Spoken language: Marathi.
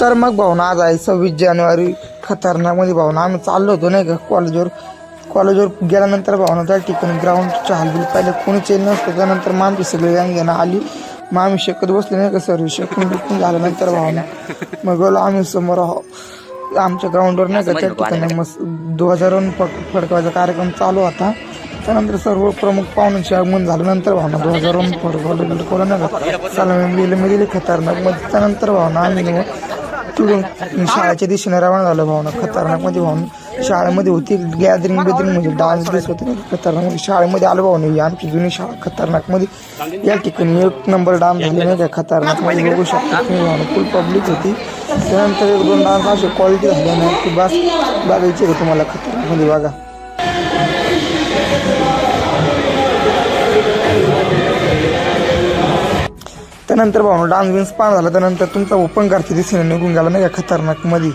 तर मग भावना आज आहे 26 जानेवारी खतरनाकमध्ये भावना आम्ही चाललो होतो नाही का कॉलेजवर गेल्यानंतर भावना त्या ठिकाणी ग्राउंडच्या हालबिल पाहिलं कोणीच येईल नसतं. त्यानंतर मग आमची सगळी गँग घेणं आली. मग आम्ही शकत बसले नाही का सर्व शकून झाल्यानंतर भावना मग गेलो आम्ही समोर आमच्या ग्राउंडवर नाही का त्या ठिकाणी मस्त ध्वजारोहण फडकवायचा कार्यक्रम चालू होता. त्यानंतर सर्व प्रमुख पाहुण्यांची आगमन झाल्यानंतर भावना ध्वजारोहण फडकवलं नाही का सलामी दिली खतरनाक मध्ये. त्यानंतर भावना आम्ही तिकडून शाळेच्या दिशेने रवाना झालं. भावना खतरनाकमध्ये भावना शाळेमध्ये होती गॅदरिंग म्हणजे डान्स बेस होते खतरनाक शाळेमध्ये आलो भावना आमची जुनी शाळा खतरनाकमध्ये. या ठिकाणी 1 नंबर डान्स झाले नाही का खतरनाकमध्ये बघू शकता तुम्ही भावना फुल पब्लिक होती. त्यानंतर 1-2 डान्स असे क्वालिटी झाल्या नाही की बस बघायची होती तुम्हाला खतरनाकमध्ये बघा. त्यानंतर भावना डान्स बिन्स पार झाला. त्यानंतर तुमचा ओपन करते दिसेने निघून गेला नाही का खतरनाकमध्ये.